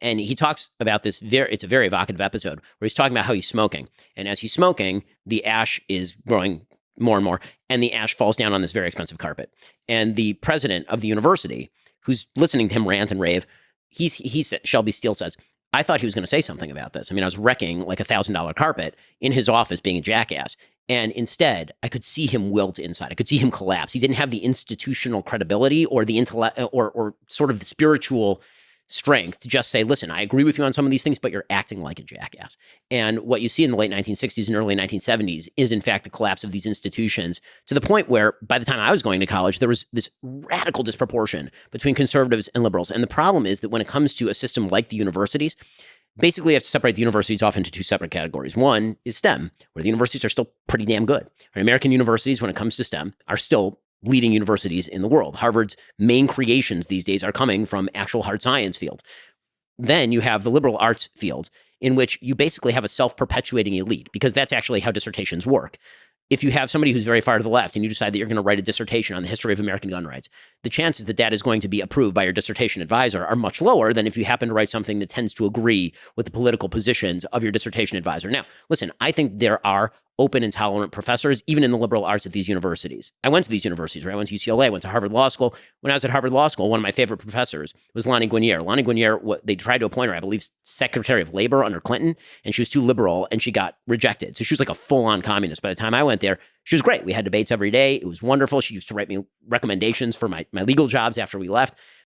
And he talks about this, it's a very evocative episode where he's talking about how he's smoking. And as he's smoking, the ash is growing more and more, and the ash falls down on this very expensive carpet. And the president of the university, who's listening to him rant and rave, Shelby Steele says, I thought he was going to say something about this. I mean, I was wrecking like $1,000 carpet in his office being a jackass. And instead, I could see him wilt inside. I could see him collapse. He didn't have the institutional credibility or the intellect or sort of the spiritual strength to just say, listen, I agree with you on some of these things, but you're acting like a jackass. And what you see in the late 1960s and early 1970s is, in fact, the collapse of these institutions to the point where by the time I was going to college, there was this radical disproportion between conservatives and liberals. And the problem is that when it comes to a system like the universities, basically you have to separate the universities off into two separate categories. One is STEM, where the universities are still pretty damn good. American universities, when it comes to STEM, are still leading universities in the world. Harvard's main creations these days are coming from actual hard science fields. Then you have the liberal arts field, in which you basically have a self-perpetuating elite, because that's actually how dissertations work. If you have somebody who's very far to the left and you decide that you're going to write a dissertation on the history of American gun rights, the chances that that is going to be approved by your dissertation advisor are much lower than if you happen to write something that tends to agree with the political positions of your dissertation advisor. Now, listen, I think there are open and tolerant professors, even in the liberal arts at these universities. I went to these universities, right? I went to UCLA, I went to Harvard Law School. When I was at Harvard Law School, one of my favorite professors was Lani Guinier. Lani Guinier, they tried to appoint her, I believe, Secretary of Labor under Clinton, and she was too liberal, and she got rejected. So she was like a full-on communist. By the time I went there, she was great. We had debates every day. It was wonderful. She used to write me recommendations for my legal jobs after we left.